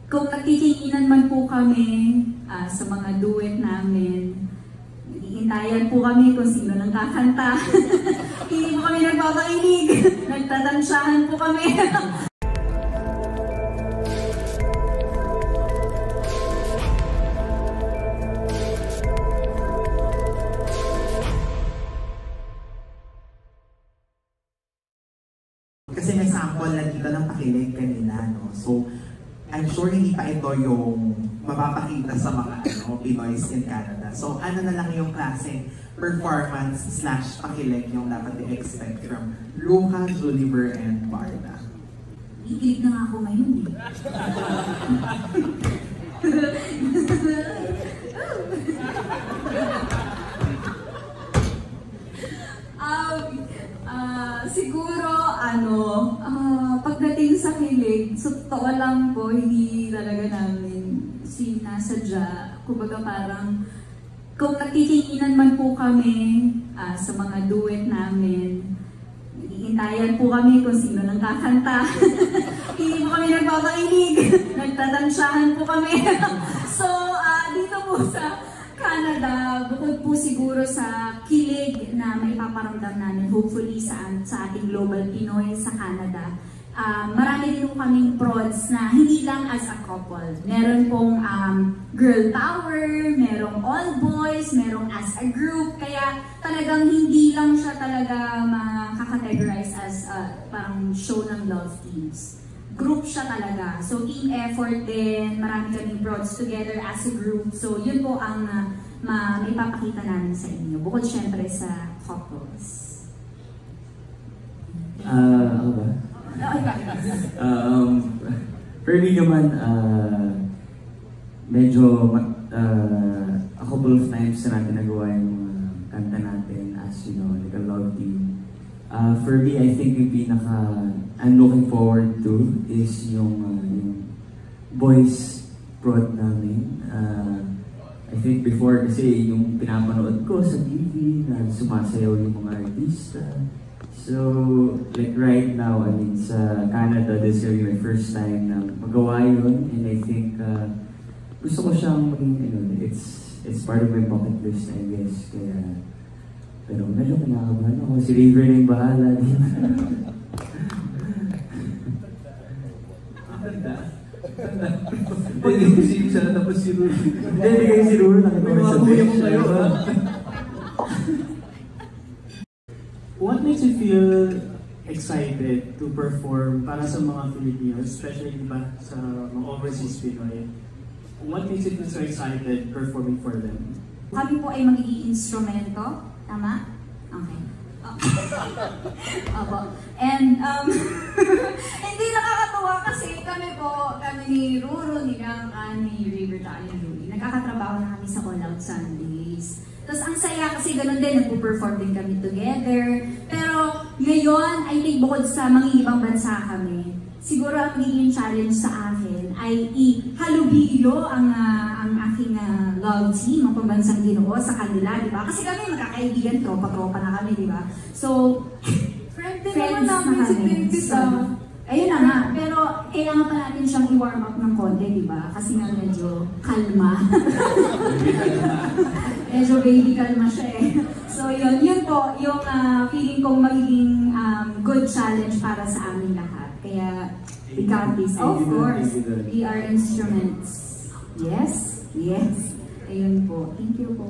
Kung nagkikiinan man po kami sa mga duet namin, nag-iintayan po kami kung sino lang kakanta. Hindi po kami nagpapainig. Nagtatansyahan po kami. Kasi may sample na dito ng pakilig kanina, no? So, I'm sure hindi pa ito yung mapapakita sa mga Pinoys in Canada. So, ano na lang yung klaseng performance/pakilig yung dapat i-expect from Luca, Juliver, and Barda? Ikilig na nga ako ngayon eh. Siguro, pagdating sa kilig, so totoo lang po, hindi talaga namin sinasadya. Kumbaga parang, kung nagkikiinan man po kami sa mga duet namin, nag-iintayan po kami kung sino lang kakanta. Hindi po kami nagpapainig. Nagtatansyahan po kami. So, dito po sa Canada, bukod po siguro sa kilig na may paparamdam namin, hopefully sa ating global Pinoy sa Canada, marami din po kaming prods na hindi lang as a couple. Meron pong girl power, merong all boys, merong as a group, kaya talagang hindi lang siya talaga makakategorize as parang show ng love teams. Group siya talaga. So team effort din, marami kaming prods together as a group. So yun po ang may papakita namin sa inyo. Bukod syempre sa couples. Ako ba? For me naman, medyo a couple of times na natin nagawa yung kanta natin as, like a love team. For me, I think yung I'm looking forward to is yung boys prod namin. I think before kasi yung pinapanood ko sa TV na sumasayaw yung mga artista. So, like right now, I mean, sa Canada, this will be my first time na magawa yun. And I think gusto ko siyang maging, it's part of my bucket list, I guess. Kaya, pero medyo kinakabahan ako. Si River na yung bahala din. Pwede ko siya na tapos si Ruru. Hindi kayo si Ruru. Nakakabuya mo kayo. What makes you feel excited to perform para sa mga Filipinos, especially diba, sa mga overseas Pinoy? What makes you feel so excited performing for them? Kami po ay magiging instrumento. Tama? Okay. Opo. And, hindi nakakatuwa kasi kami ni Ruru, ni Bianca, ni River, ni Julie, nagkakatrabaho na kami sa All Out Sundays. Tapos ang saya kasi ganun din, nagpo-perform din kami together. Pero ngayon, I think bukod sa mga ibang bansa kami, siguro ang magiging challenge sa akin ay ihalubilo ang aking love team, ang pambansang Ginoo sa kanila, di ba? Kasi kami magkakaibigan, tropa-tropa na kami, di ba? So, friends naman namin si Baby Sam. Ayun na nga, pero kailangan pa natin siyang i-warm up ng konti, di ba? Kasi nga medyo kalma. Medyo baby kalma siya eh. So yun po, yung feeling kong magiging good challenge para sa aming lahat. Kaya, we got this. Of course, we are instruments. Yes, yes. Ayun po. Thank you po.